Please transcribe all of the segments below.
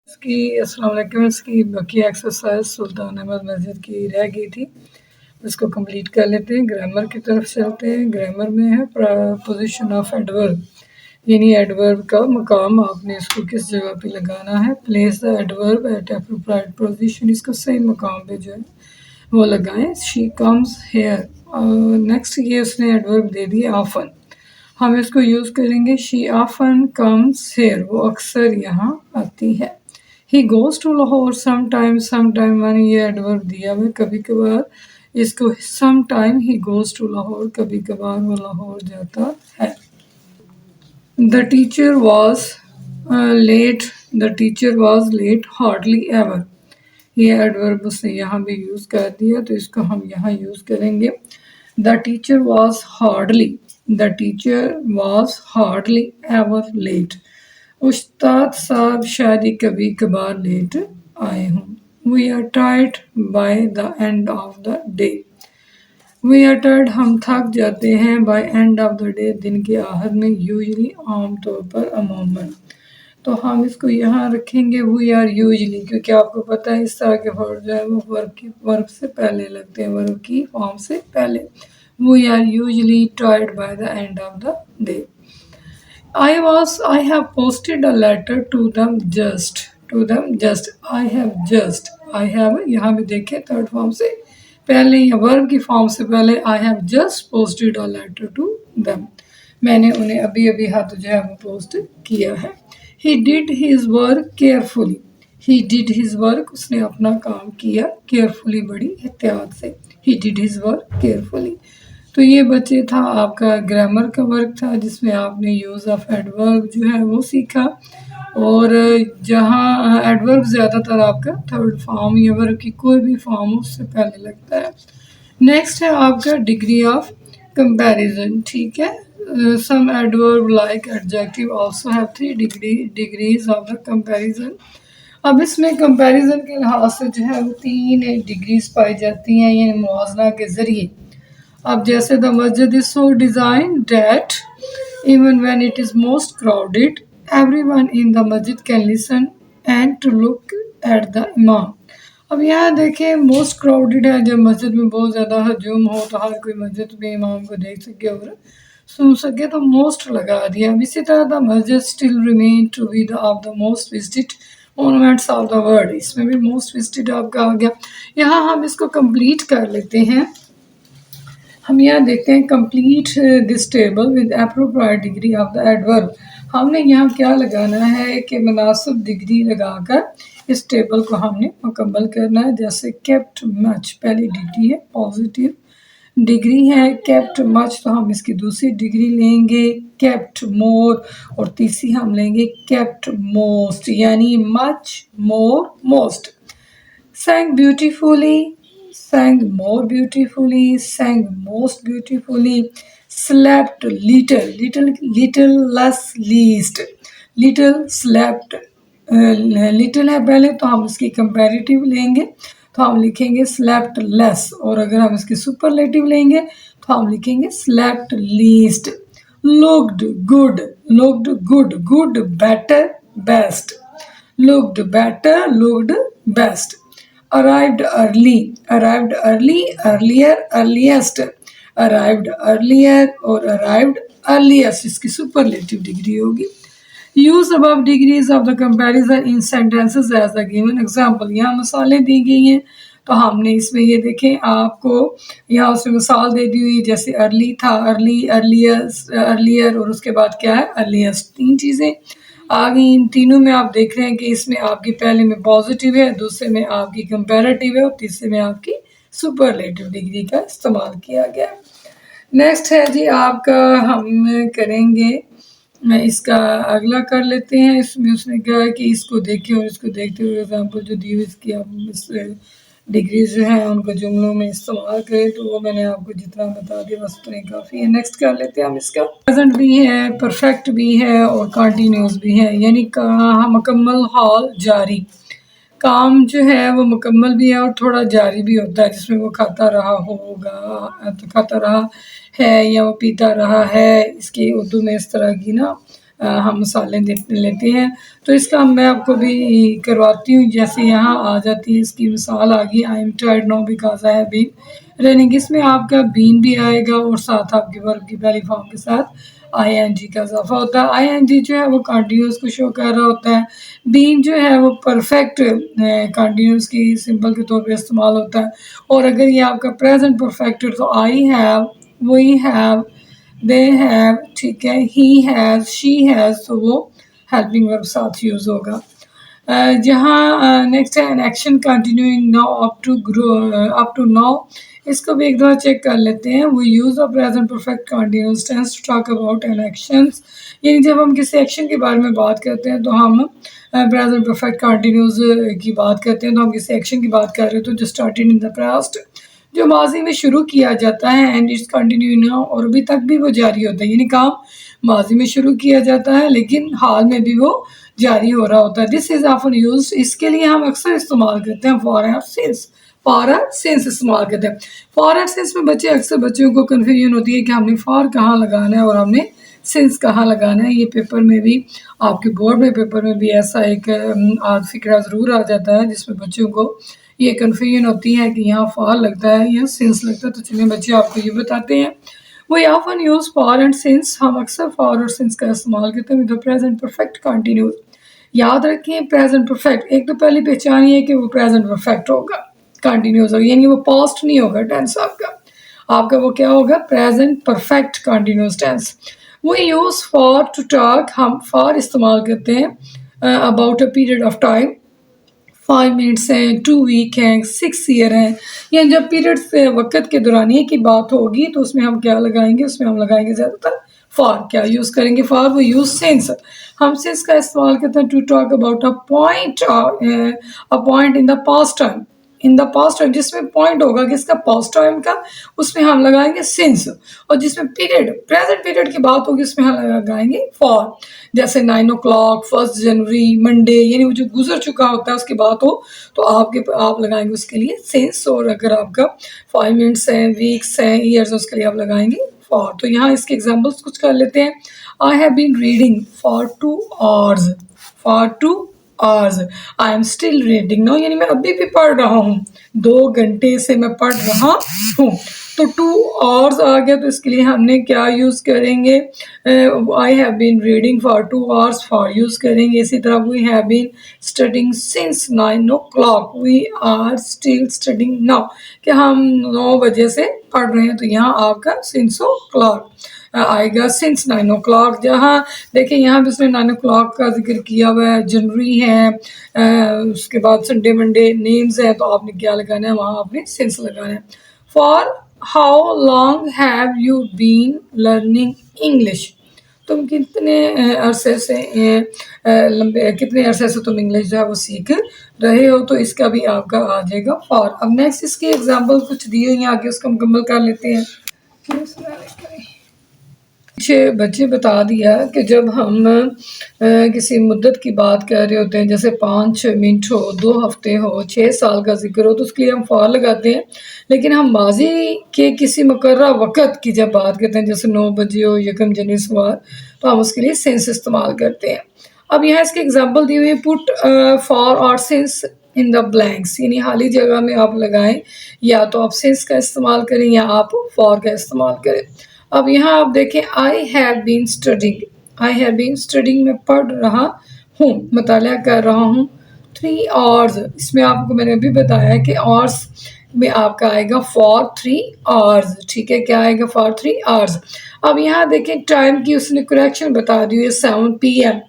अस्सलाम वालेकुम। इसकी बाकी एक्सरसाइज सुल्तान अहमद मस्जिद की रह गई थी, इसको कंप्लीट कर लेते हैं। ग्रामर की तरफ चलते हैं। ग्रामर में है पोजीशन ऑफ एडवर्ब, यानी एडवर्ब का मकाम आपने इसको किस जगह पे लगाना है। Place the adverb at appropriate position, इसको सही मकाम पे जो है वो लगाएं। शी कम्स हेयर, नेक्स्ट ये उसने एडवर्ब दे दिया ऑफन, हम इसको यूज़ करेंगे। शी ऑफन कम्स हेयर, वो अक्सर यहाँ आती है। He goes to Lahore some time मैंने ये एडवर्ब दिया हुआ कभी कभार, इसको some time he goes to Lahore, कभी कभार वो लाहौर जाता है। The teacher was late, the teacher was late hardly ever, ये एडवर्ब उसने यहाँ भी यूज़ कर दिया तो इसको हम यहाँ यूज़ करेंगे। The teacher was hardly, the teacher was hardly ever late, उस्ताद साहब शायद ही कभी कभार लेट आए हों। We are tired by the end of the day, we are tired हम थक जाते हैं, by end of the day दिन के आखिर में, यूजली आम तौर पर अमूमन, तो हम इसको यहाँ रखेंगे वी आर यूजली, क्योंकि आपको पता है इस तरह के वर्ड जो है वो वर्ब से पहले लगते हैं, वर्ब की फॉर्म से पहले। We are usually tired by the end of the day. I have posted a letter to them just, I have just, I have यहाँ भी देखें थर्ड फॉर्म से पहले या वर्ब की फॉर्म से पहले, I have just posted a letter to them, मैंने उन्हें अभी अभी हाथ जो है वो पोस्ट किया है। He did his work carefully, he did his work, उसने अपना काम किया carefully, बड़ी एहतियात से। He did his work carefully। तो ये बचे था आपका ग्रामर का वर्क था, जिसमें आपने यूज़ ऑफ एडवर्ब जो है वो सीखा, और जहाँ एडवर्ब ज़्यादातर आपका थर्ड फॉर्म या वर्ब की कोई भी फॉर्म उससे पहले लगता है। नेक्स्ट है आपका डिग्री ऑफ कंपैरिजन, ठीक है। Some adverb like adjective also have 3 degrees of the comparison. अब इसमें कंपैरिजन के लिहाज से जो है वो 3 डिग्रीज पाई जाती हैं, ये मुआवजा के ज़रिए। अब जैसे the masjid is so design that even when it is most crowded everyone in the masjid can listen and to look at the imam. अब यहाँ देखें मोस्ट क्राउडेड है, जब मस्जिद में बहुत ज़्यादा हजूम हो तो हर कोई मस्जिद में इमाम को देख सके और सुन सके, तो मोस्ट लगा दिया। अब इसी तरह the masjid still remain to be the of the most visited monuments of the world, इसमें भी मोस्ट विजिटेड आपका आ गया। यहाँ हम इसको कंप्लीट कर लेते हैं। हम यहाँ देखते हैं complete this table with appropriate degree of the adverb. हमने यहाँ क्या लगाना है कि मुनासिब डिग्री लगाकर इस टेबल को हमने मुकम्मल करना है। जैसे केप्ट मच, पहली डिग्री है पॉजिटिव डिग्री है, केप्ट मच तो हम इसकी दूसरी डिग्री लेंगे केप्ट मोर, और तीसरी हम लेंगे केप्ट मोस्ट, यानी much more most. sang beautifully, sang more beautifully, sang most beautifully, slept little less least, little slept, little है पहले तो हम इसकी कंपैरेटिव लेंगे तो हम लिखेंगे slept less, और अगर हम इसकी सुपरलेटिव लेंगे तो हम लिखेंगे slept least। looked good, good better best, looked better, looked best। arrived early, earlier, earliest, arrived earlier और arrived earliest, इसकी सुपरलेटिव डिग्री होगी। Use above degrees of the comparison in sentences as a given example, यहाँ मिसालें दी गई हैं तो हमने इसमें ये देखें आपको यहाँ उसमें मिसाल दे दी हुई, जैसे अर्ली था, अर्ली, अर्लियर और उसके बाद क्या है अर्लीस्ट, 3 चीज़ें आ गई। इन तीनों में आप देख रहे हैं कि इसमें आपकी पहले में पॉजिटिव है, दूसरे में आपकी कंपैरेटिव है और तीसरे में आपकी सुपरलेटिव डिग्री का इस्तेमाल किया गया। नेक्स्ट है जी आपका, हम करेंगे इसका अगला कर लेते हैं। इसमें उसने कहा कि इसको देखें और इसको देखते हुए एग्जाम्पल जो दी हुई इसकी आप इस डिग्रीज जो हैं उनको जुमलों में इस्तेमाल करें, तो वो मैंने आपको जितना बता दिया बस उतना ही काफ़ी है। नेक्स्ट कर लेते हैं हम इसका। प्रेजेंट भी है, परफेक्ट भी है और कंटिन्यूस भी है, यानी मुकम्मल हाल जारी, काम जो है वो मुकम्मल भी है और थोड़ा जारी भी होता है, जिसमें वो खाता रहा होगा, तो खाता रहा है या वो पीता रहा है, इसकी उर्दू में इस तरह की ना हम मसाले लेते हैं। तो इसका मैं आपको भी करवाती हूँ। जैसे यहाँ आ जाती है, इसकी मिसाल आ गई, I am tired now because I have been running. इसमें आपका बीन भी आएगा और साथ आपके वर्ब की पहली फॉर्म के साथ आईएनजी का इजाफा होता है। आईएनजी जो है वो कंटिन्यूस को शो कर रहा होता है। बीन जो है वो परफेक्ट कंटिन्यूस की सिंपल के तौर पे इस्तेमाल होता है। और अगर ये आपका प्रेजेंट परफेक्ट है तो I have, we have, they have, ठीक है, ही हैज़, शी हैज़, तो वो हेल्पिंग वर्ब साथ यूज़ होगा। जहाँ नेक्स्ट है an action continuing now up to now. इसको भी एक दफ़ा चेक कर लेते हैं। We use the present perfect continuous tense to talk about an actions. यानी जब हम किसी एक्शन के बारे में बात करते हैं तो हम प्रेजेंट परफेक्ट कंटिन्यूअस की बात करते हैं। तो हम किसी एक्शन की बात कर रहे हैं तो जो स्टार्टेड इन द पास्ट, जो माजी में शुरू किया जाता है, एंड इट्स कंटिन्यू नाउ, और अभी तक भी वो जारी होता है। यानी काम माजी में शुरू किया जाता है लेकिन हाल में भी वो जारी हो रहा होता है। दिस इज ऑफन यूज्ड, इसके लिए हम अक्सर इस्तेमाल करते हैं for and since. For and since इस्तेमाल करते हैं। फॉर एंड सिंस में बच्चों को कन्फ्यूजन होती है कि हमने फॉर कहाँ लगाना है और हमने सिंस कहाँ लगाना है। ये पेपर में भी, आपके बोर्ड में पेपर में भी ऐसा एक फिक्रा ज़रूर आ जाता है जिसमें बच्चों को ये कन्फ्यूजन होती है कि यहाँ फॉर लगता है या सिंस लगता है। तो चलिए बच्चे आपको ये बताते हैं। We often use for and since, हम अक्सर for और since का इस्तेमाल करते हैं with the present perfect continuous। याद रखें प्रेजेंट परफेक्ट, एक तो पहली पहचान ये है कि वो प्रेजेंट परफेक्ट होगा, कंटिन्यूस होगा, यानी वो पास्ट नहीं होगा टेंस आपका। आपका वो क्या होगा, present perfect continuous tense. We use for to talk, हम फॉर इस्तेमाल करते हैं about a period of time. 5 minutes हैं, 2 वीक हैं, 6 ईयर हैं, या जब पीरियड से वक़्त के दौरानिए की बात होगी तो उसमें हम क्या लगाएंगे, उसमें हम लगाएंगे ज़्यादातर फॉर। क्या यूज़ करेंगे फॉर, वो यूज़ सिंस। हम सिंस का इस्तेमाल करते हैं to talk about a point in the past time. In the past time जिसमें पॉइंट होगा किसका, पास्ट टाइम का, उसमें हम लगाएंगे सिंस। और जिसमें पीरियड, प्रेजेंट पीरियड की बात होगी उसमें हम लगाएंगे फॉर। जैसे 9 o'clock, 1 जनवरी, मंडे, यानी वो जो गुजर चुका होता है उसकी बात हो तो आप लगाएंगे उसके लिए सिंस। और अगर आपका 5 मिनट्स हैं, वीक्स हैं, ईयर्स, उसके लिए आप लगाएंगे फॉर। तो यहाँ इसके एग्जाम्पल्स कुछ कर लेते हैं। I have been reading for 2 hours, for 2 hours। I am still reading no, यानी मैं अभी भी पढ़ रहा हूँ, 2 घंटे से मैं पढ़ रहा हूँ। तो 2 hours आ गया, तो इसके लिए हमने क्या यूज़ करेंगे, I have been reading for 2 hours, for use करेंगे। इसी तरह we have been studying since 9 o'clock, we are still studying now, कि हम 9 बजे से पढ़ रहे हैं। तो यहाँ आपका सिंस ओ क्लॉक आएगा, सिंस 9 o'clock। जहाँ देखिए यहाँ भी उसने 9 o'clock का जिक्र किया हुआ है, जनवरी है, उसके बाद संडे मंडे नेम्स है, तो आपने क्या लगाना है, वहाँ आपने सिंस लगाना है। For how long have you been learning English, तुम कितने अरसे से लंबे कितने अरसे से तुम इंग्लिश जो है वो सीख रहे हो। तो इसका भी आपका आ जाएगा फॉर। अब नेक्स्ट इसकी एग्जांपल कुछ दिए हुए हैं आगे, उसको मुकम्मल कर लेते हैं। पीछे बच्चे बता दिया कि जब हम किसी मुद्दत की बात कर रहे होते हैं, जैसे 5 मिनट हो, 2 हफ्ते हो, 6 साल का जिक्र हो, तो उसके लिए हम फॉर लगाते हैं। लेकिन हम माजी के किसी मुकर्रर वक़्त की जब बात करते हैं, जैसे 9 बजे हो, यकम जनवरी सवार, तो हम उसके लिए सिंस इस्तेमाल करते हैं। अब यहाँ इसके एग्जाम्पल दी हुई है, पुट फॉर और सिंस इन द ब्लैंक्स, यानी खाली जगह में आप लगाएं, या तो आप सिंस का इस्तेमाल करें या आप फॉर का इस्तेमाल करें। अब यहाँ आप देखें, I have been studying, I have been studying, मैं पढ़ रहा हूँ, मुताला कर रहा हूँ 3 hours। इसमें आपको मैंने अभी बताया कि आवर्स में आपका आएगा फॉर 3 hours, ठीक है, क्या आएगा, फॉर 3 hours। अब यहाँ देखें टाइम की उसने करेक्शन बता दी है, 7 PM,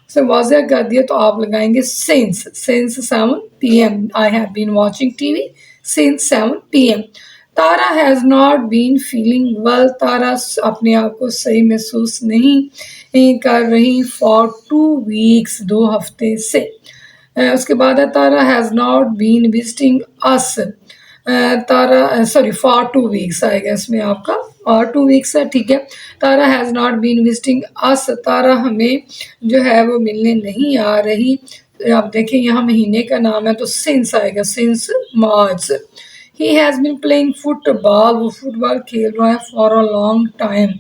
उसने वाज़ह कर दिया, तो आप लगाएंगे since 7 PM। I have been watching TV since 7 PM। Tara has not been feeling well, Tara अपने आप को सही महसूस नहीं कर रही फॉर 2 weeks, 2 हफ्ते से। उसके बाद है Tara has not been visiting us, Tara sorry for 2 weeks आएगा इसमें आपका, और 2 weeks है, ठीक है। Tara has not been visiting us, Tara हमें जो है वो मिलने नहीं आ रही। आप देखें यहाँ महीने का नाम है तो सिंस आएगा, since March. He has been playing football, वो फुटबॉल खेल रहा है फॉर अ लॉन्ग टाइम,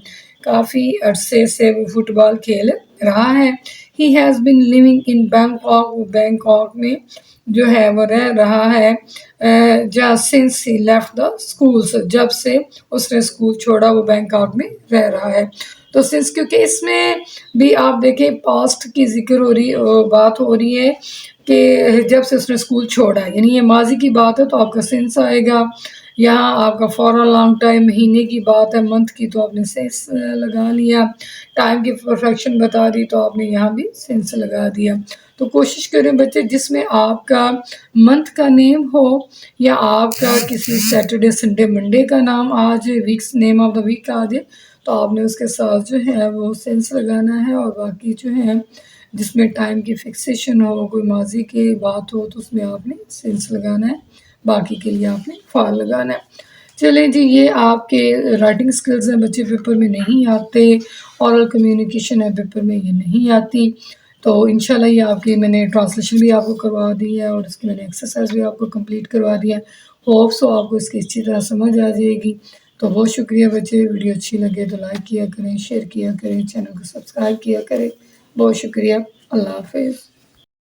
काफ़ी अरसे से वो फुटबॉल खेल रहा है। He has been living in Bangkok, वो बैंकॉक में जो है वो रह रहा है जहाँ since he left the schools, जब से उसने स्कूल छोड़ा वो बैंकॉक में रह रहा है। तो सिंस क्योंकि इसमें भी आप देखें पास्ट की ज़िक्र हो रही बात हो रही है कि जब से उसने स्कूल छोड़ा है, यानी ये माज़ी की बात है तो आपका सिंस आएगा। यहाँ आपका फॉर अ लॉन्ग टाइम महीने की बात है, मंथ की तो आपने सिंस लगा लिया। टाइम की परफेक्शन बता दी तो आपने यहाँ भी सिंस लगा दिया। तो कोशिश करें बच्चे जिसमें आपका मंथ का नेम हो या आपका किसी सैटरडे संडे मंडे का नाम आ जाए, weeks name of the week आ जाए, तो आपने उसके साथ जो है वो सेंस लगाना है। और बाकी जो है जिसमें टाइम की फिक्सेशन हो, कोई माजी की बात हो तो उसमें आपने सेंस लगाना है, बाकी के लिए आपने फॉर लगाना है। चलें जी, ये आपके राइटिंग स्किल्स हैं बच्चे पेपर में नहीं आते, ओरल कम्युनिकेशन है पेपर में ये नहीं आती। तो इंशाल्लाह ये आपकी मैंने ट्रांसलेशन भी आपको करवा दी है और इसकी मैंने एक्सरसाइज भी आपको कंप्लीट करवा दिया है। होप सो आपको इसकी अच्छी तरह समझ आ जाएगी। तो बहुत शुक्रिया बच्चे, वीडियो अच्छी लगे तो लाइक किया करें, शेयर किया करें, चैनल को सब्सक्राइब किया करें। बहुत शुक्रिया, अल्लाह हाफ़िज़।